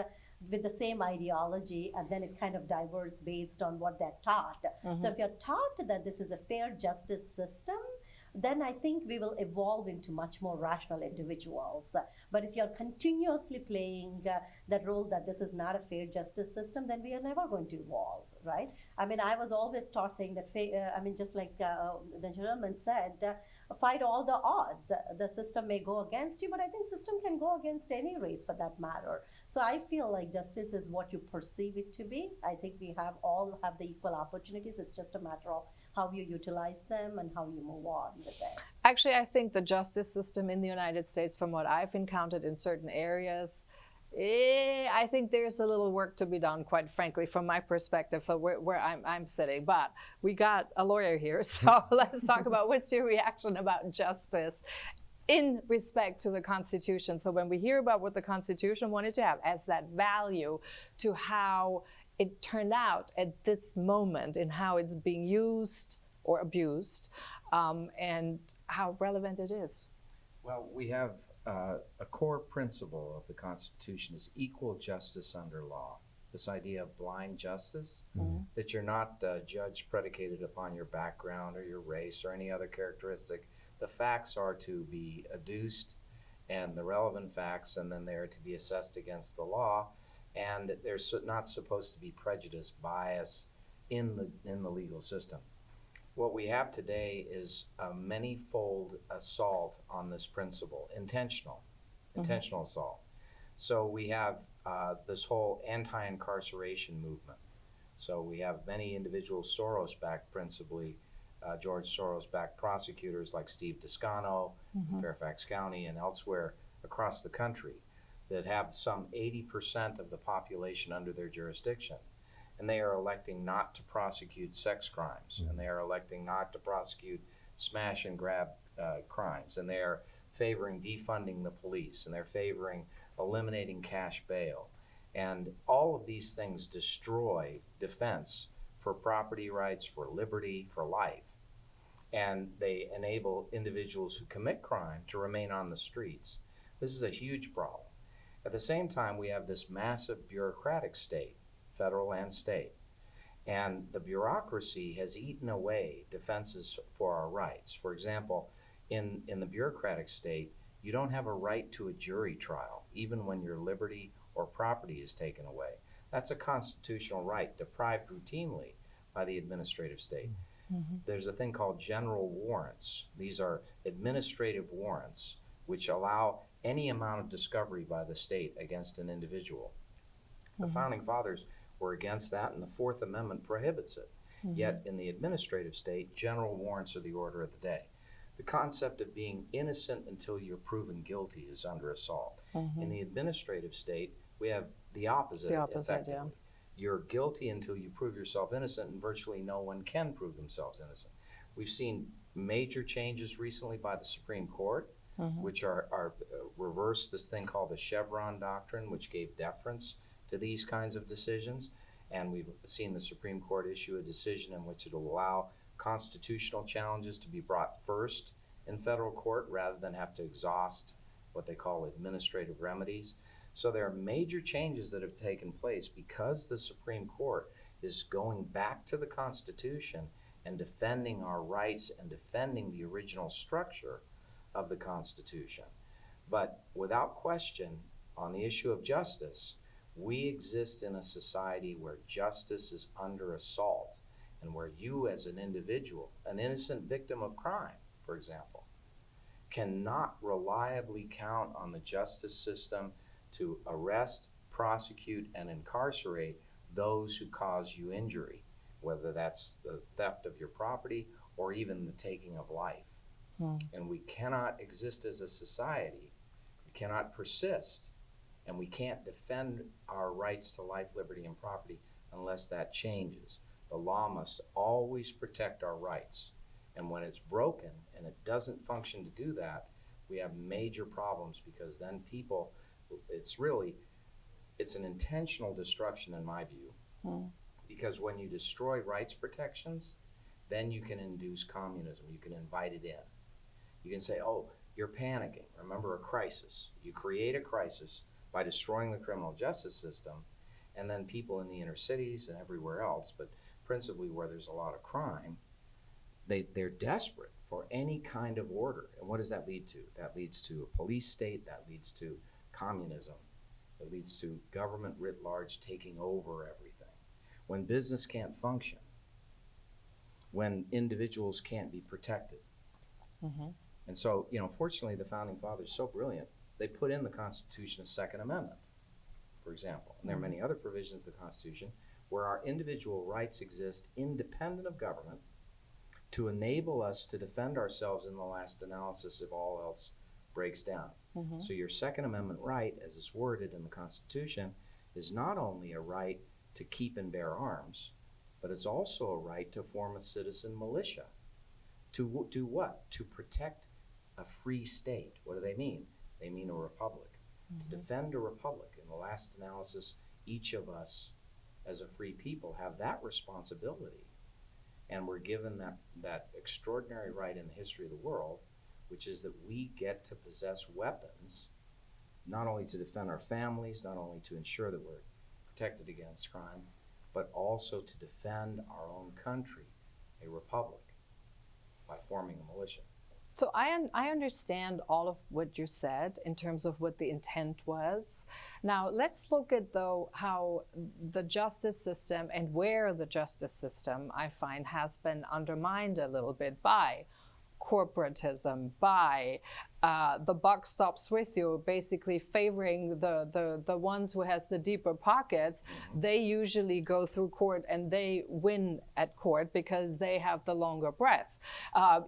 S4: with the same ideology, and then it kind of diverges based on what they're taught. So if you're taught that this is a fair justice system, then I think we will evolve into much more rational individuals. But if you're continuously playing that role that this is not a fair justice system, then we are never going to evolve, right? I mean, I was always taught saying that, just like the gentleman said, fight all the odds. The system may go against you, but I think system can go against any race for that matter. So I feel like justice is what you perceive it to be. I think we all have the equal opportunities. It's just a matter of how you utilize them and how you move on with it.
S2: Actually, I think the justice system in the United States, from what I've encountered in certain areas, I think there's a little work to be done, quite frankly, from my perspective, for where I'm sitting. But we got a lawyer here, so let's talk about what's your reaction about justice in respect to the Constitution. So when we hear about what the Constitution wanted to have as that value to how it turned out at this moment in how it's being used or abused, and how relevant it is.
S3: Well, we have a core principle of the Constitution is equal justice under law. This idea of blind justice, that you're not judged predicated upon your background or your race or any other characteristic. The facts are to be adduced, and the relevant facts, and then they are to be assessed against the law. And there's not supposed to be prejudice, bias in the legal system. What we have today is a many-fold assault on this principle, intentional assault. So we have this whole anti-incarceration movement. So we have many individuals, Soros-backed principally, George Soros-backed prosecutors like Steve Descano, Fairfax County, and elsewhere across the country, that have some 80% of the population under their jurisdiction. And they are electing not to prosecute sex crimes, and they are electing not to prosecute smash and grab crimes, and they are favoring defunding the police, and they're favoring eliminating cash bail. And all of these things destroy defense for property rights, for liberty, for life. And they enable individuals who commit crime to remain on the streets. This is a huge problem. At the same time, we have this massive bureaucratic state, federal and state. And the bureaucracy has eaten away defenses for our rights. For example, in the bureaucratic state, you don't have a right to a jury trial, even when your liberty or property is taken away. That's a constitutional right deprived routinely by the administrative state. There's a thing called general warrants. These are administrative warrants which allow any amount of discovery by the state against an individual. The Founding Fathers were against that, and the Fourth Amendment prohibits it. Yet in the administrative state, general warrants are the order of the day. The concept of being innocent until you're proven guilty is under assault. In the administrative state, we have the opposite, effectively.
S2: Yeah.
S3: You're guilty until you prove yourself innocent, and virtually no one can prove themselves innocent. We've seen major changes recently by the Supreme Court, which are reversed this thing called the Chevron doctrine, which gave deference to these kinds of decisions. And we've seen the Supreme Court issue a decision in which it'll allow constitutional challenges to be brought first in federal court rather than have to exhaust what they call administrative remedies. So there are major changes that have taken place because the Supreme Court is going back to the Constitution and defending our rights and defending the original structure of the Constitution. But without question, on the issue of justice, we exist in a society where justice is under assault, and where you as an individual, an innocent victim of crime, for example, cannot reliably count on the justice system to arrest, prosecute, and incarcerate those who cause you injury, whether that's the theft of your property or even the taking of life. And we cannot exist as a society, we cannot persist, and we can't defend our rights to life, liberty, and property unless that changes. The law must always protect our rights. And when it's broken and it doesn't function to do that, we have major problems, because then people, it's an intentional destruction in my view. Because when you destroy rights protections, then you can induce communism, you can invite it in. You can say, oh, you're panicking. Remember, a crisis. You create a crisis by destroying the criminal justice system, and then people in the inner cities and everywhere else, but principally where there's a lot of crime, they're desperate for any kind of order. And what does that lead to? That leads to a police state, that leads to communism, it leads to government writ large taking over everything. When business can't function, when individuals can't be protected. And so, fortunately, the Founding Fathers are so brilliant, they put in the Constitution a Second Amendment, for example. And there are many other provisions of the Constitution where our individual rights exist independent of government to enable us to defend ourselves in the last analysis if all else breaks down. So your Second Amendment right, as it's worded in the Constitution, is not only a right to keep and bear arms, but it's also a right to form a citizen militia. To do what? To protect a free state. What do they mean? They mean a republic. To defend a republic. In the last analysis, each of us as a free people have that responsibility. And we're given that extraordinary right in the history of the world, which is that we get to possess weapons, not only to defend our families, not only to ensure that we're protected against crime, but also to defend our own country, a republic, by forming a militia.
S2: So I understand all of what you said in terms of what the intent was. Now let's look at, though, how the justice system and where the justice system, I find, has been undermined a little bit by corporatism, by the buck stops with you, basically favoring the ones who has the deeper pockets. They usually go through court and they win at court because they have the longer breath.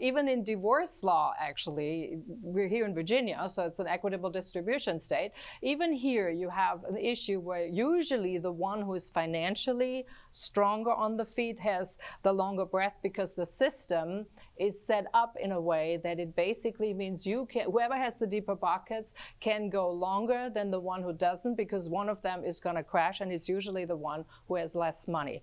S2: Even in divorce law, actually, we're here in Virginia, so it's an equitable distribution state. Even here, you have an issue where usually the one who is financially stronger on the feet has the longer breath, because the system is set up in a way that it basically means whoever has the deeper pockets can go longer than the one who doesn't, because one of them is going to crash, and it's usually the one who has less money.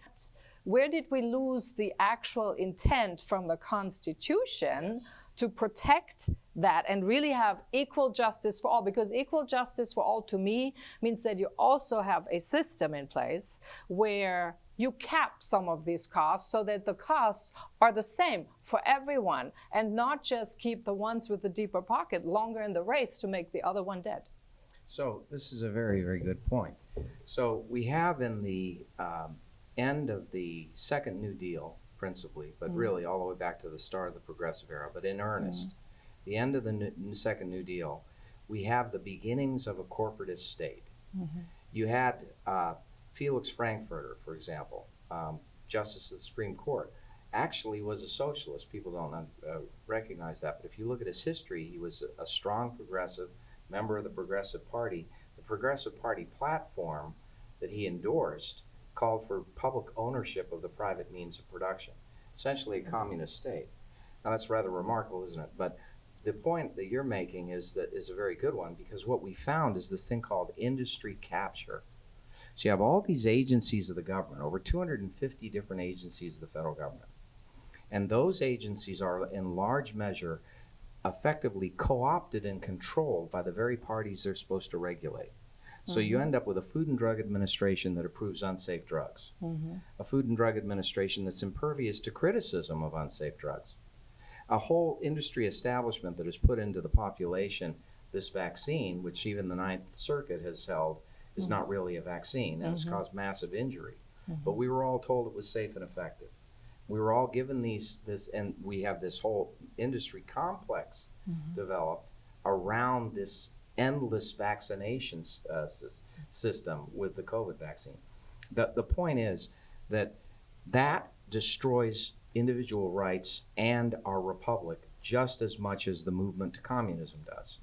S2: Where did we lose the actual intent from the Constitution to protect that and really have equal justice for all, because equal justice for all to me means that you also have a system in place where you cap some of these costs so that the costs are the same for everyone, and not just keep the ones with the deeper pocket longer in the race to make the other one dead.
S3: So this is a very, very good point. So we have in the end of the second New Deal, principally, but really all the way back to the start of the progressive era, but in earnest, the end of the second New Deal, we have the beginnings of a corporatist state. You had Felix Frankfurter, for example, Justice of the Supreme Court, actually was a socialist. People don't recognize that, but if you look at his history, he was a strong progressive, member of the Progressive Party. The Progressive Party platform that he endorsed called for public ownership of the private means of production, essentially a communist state. Now that's rather remarkable, isn't it? But the point that you're making is a very good one, because what we found is this thing called industry capture. So you have all these agencies of the government, over 250 different agencies of the federal government. And those agencies are in large measure effectively co-opted and controlled by the very parties they're supposed to regulate. So you end up with a Food and Drug Administration that approves unsafe drugs, a Food and Drug Administration that's impervious to criticism of unsafe drugs, a whole industry establishment that has put into the population this vaccine, which even the Ninth Circuit has held is not really a vaccine, and has caused massive injury. But we were all told it was safe and effective. We were all given and we have this whole industry complex developed around this endless vaccination system with the COVID vaccine. The point is that destroys individual rights and our republic just as much as the movement to communism does.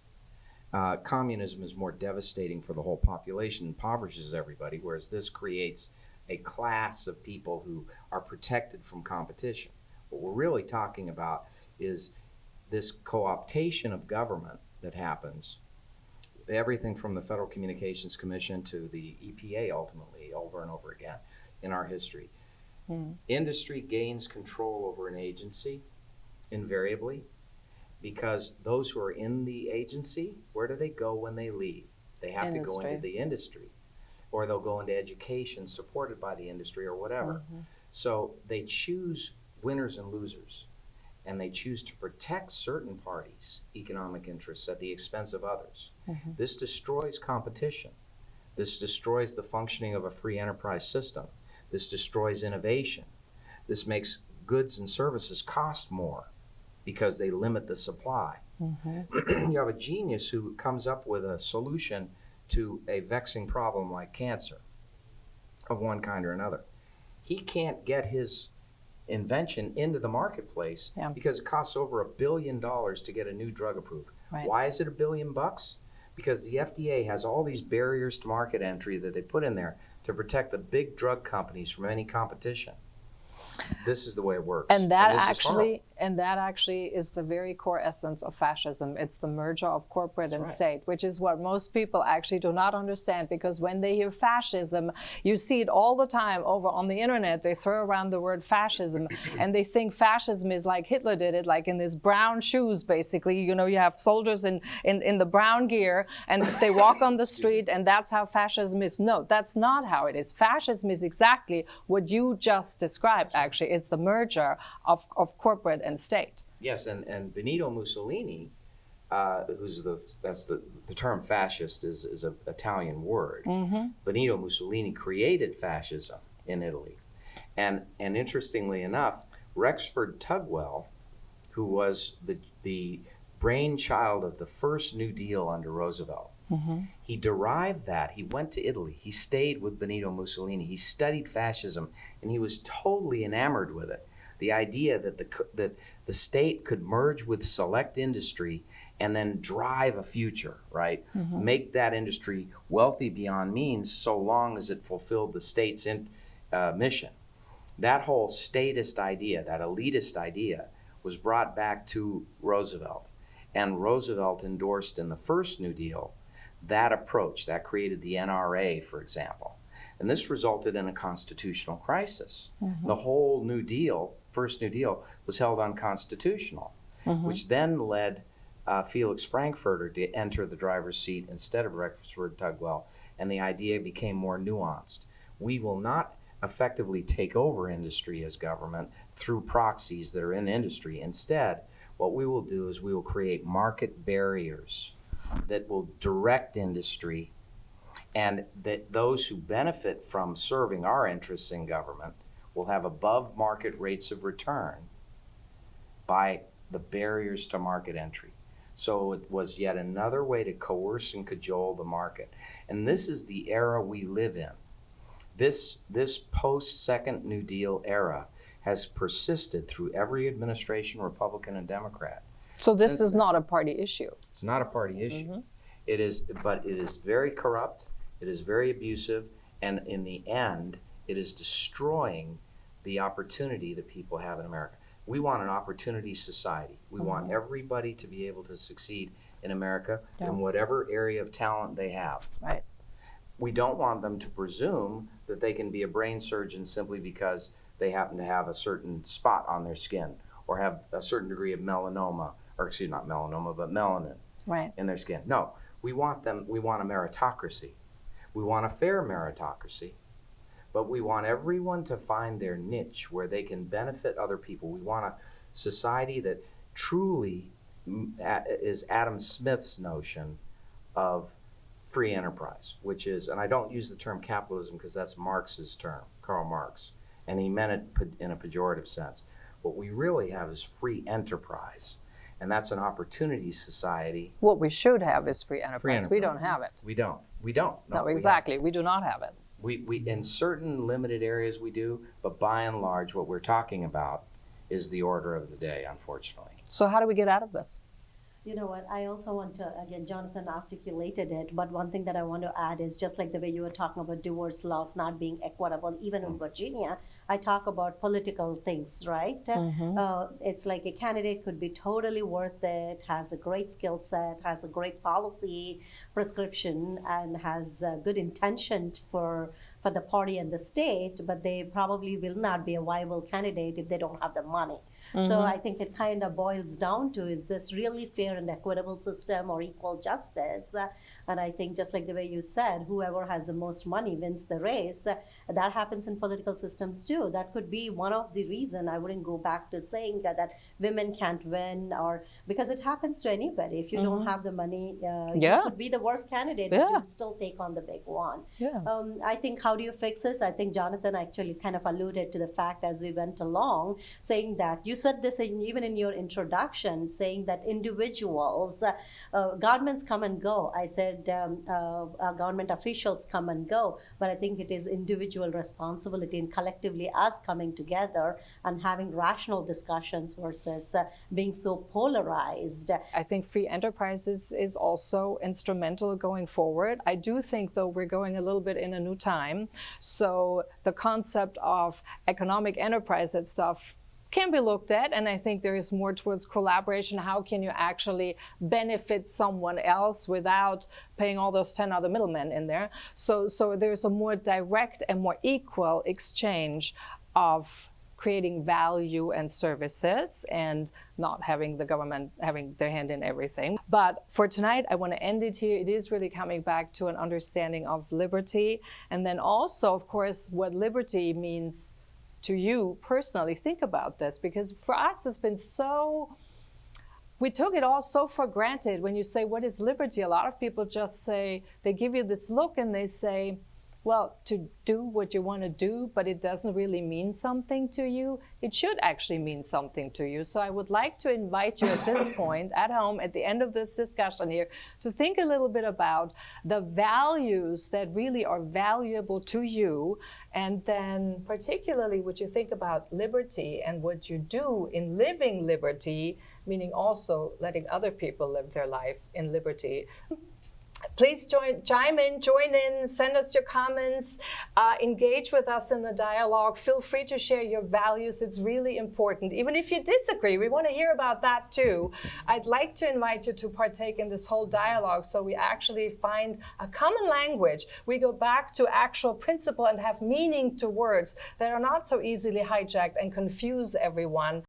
S3: Communism is more devastating for the whole population, impoverishes everybody, whereas this creates a class of people who are protected from competition. What we're really talking about is this co-optation of government that happens, everything from the Federal Communications Commission to the EPA ultimately, over and over again in our history. Industry gains control over an agency, invariably, because those who are in the agency, where do they go when they leave? They have to go into the industry, or they'll go into education supported by the industry or whatever. So they choose winners and losers, and they choose to protect certain parties' economic interests at the expense of others. This destroys competition. This destroys the functioning of a free enterprise system. This destroys innovation. This makes goods and services cost more because they limit the supply. You have a genius who comes up with a solution to a vexing problem like cancer of one kind or another. He can't get his invention into the marketplace because it costs over $1 billion to get a new drug approved. Why is it $1 billion? Because the FDA has all these barriers to market entry that they put in there to protect the big drug companies from any competition. This is the way it works.
S2: And that actually is the very core essence of fascism. It's the merger of corporate and state, which is what most people actually do not understand, because when they hear fascism, you see it all the time over on the internet. They throw around the word fascism and they think fascism is like Hitler did it, like in his brown shoes, basically. You know, you have soldiers in the brown gear and they walk on the street and that's how fascism is. No, that's not how it is. Fascism is exactly what you just described, actually. It's the merger of corporate and state.
S3: Yes, and Benito Mussolini, the term fascist is an Italian word. Benito Mussolini created fascism in Italy. And interestingly enough, Rexford Tugwell, who was the brainchild of the first New Deal under Roosevelt, he derived that. He went to Italy. He stayed with Benito Mussolini. He studied fascism, and he was totally enamored with it. The idea that the state could merge with select industry and then drive a future, right? Make that industry wealthy beyond means so long as it fulfilled the state's mission. That whole statist idea, that elitist idea, was brought back to Roosevelt. And Roosevelt endorsed in the first New Deal that approach. That created the NRA, for example. And this resulted in a constitutional crisis. The whole New Deal, first New Deal, was held unconstitutional. which then led Felix Frankfurter to enter the driver's seat instead of Rexford Tugwell, and the idea became more nuanced. We will not effectively take over industry as government through proxies that are in industry. Instead, what we will do is we will create market barriers that will direct industry, and that those who benefit from serving our interests in government will have above market rates of return by the barriers to market entry. So it was yet another way to coerce and cajole the market. And this is the era we live in. This post-Second New Deal era has persisted through every administration, Republican and Democrat.
S2: So this is not a party issue.
S3: It's not a party issue. It is, but it is very corrupt, it is very abusive, and in the end, it is destroying the opportunity that people have in America. We want an opportunity society. We want everybody to be able to succeed in America in whatever area of talent they have.
S2: Right.
S3: We don't want them to presume that they can be a brain surgeon simply because they happen to have a certain spot on their skin or have a certain degree of melanoma, or excuse me, not melanoma, but melanin in their skin. No, we want a meritocracy. We want a fair meritocracy. But we want everyone to find their niche where they can benefit other people. We want a society that truly is Adam Smith's notion of free enterprise, which is, and I don't use the term capitalism because that's Marx's term, Karl Marx, and he meant it in a pejorative sense. What we really have is free enterprise, and that's an opportunity society.
S2: What we should have is free enterprise. We don't have it.
S3: We don't.
S2: No, exactly. We do not have it.
S3: We in certain limited areas we do, but by and large, what we're talking about is the order of the day, unfortunately.
S2: So how do we get out of this?
S4: You know what, I also want to, again, Jonathan articulated it, but one thing that I want to add is just like the way you were talking about divorce laws not being equitable, even in Virginia, I talk about political things, right? It's like a candidate could be totally worth it, has a great skill set, has a great policy prescription, and has good intention for the party and the state, but they probably will not be a viable candidate if they don't have the money. So I think it kind of boils down to, is this really fair and equitable system or equal justice? And I think just like the way you said, whoever has the most money wins the race. That happens in political systems too. That could be one of the reasons. I wouldn't go back to saying that women can't win, or because it happens to anybody. If you don't have the money, you could be the worst candidate, but you still take on the big one. I think, how do you fix this? I think Jonathan actually kind of alluded to the fact as we went along, saying that you said this even in your introduction, saying that individuals, governments come and go. I said government officials come and go, but I think it is individual responsibility and collectively us coming together and having rational discussions versus being so polarized.
S2: I think free enterprise is also instrumental going forward. I do think, though, we're going a little bit in a new time. So the concept of economic enterprise and stuff can be looked at, and I think there is more towards collaboration. How can you actually benefit someone else without paying all those 10 other middlemen in there? So there's a more direct and more equal exchange of creating value and services and not having the government having their hand in everything. But for tonight, I want to end it here. It is really coming back to an understanding of liberty, and then also, of course, what liberty means to you personally. Think about this, because for us it's been so, we took it all so for granted. When you say, what is liberty? A lot of people just say, they give you this look and they say, well, to do what you want to do, but it doesn't really mean something to you. It should actually mean something to you. So I would like to invite you at this point, at home, at the end of this discussion here, to think a little bit about the values that really are valuable to you, and then particularly what you think about liberty and what you do in living liberty, meaning also letting other people live their life in liberty. Please chime in, join in, send us your comments, engage with us in the dialogue. Feel free to share your values. It's really important. Even if you disagree, we want to hear about that too. I'd like to invite you to partake in this whole dialogue so we actually find a common language. We go back to actual principle and have meaning to words that are not so easily hijacked and confuse everyone.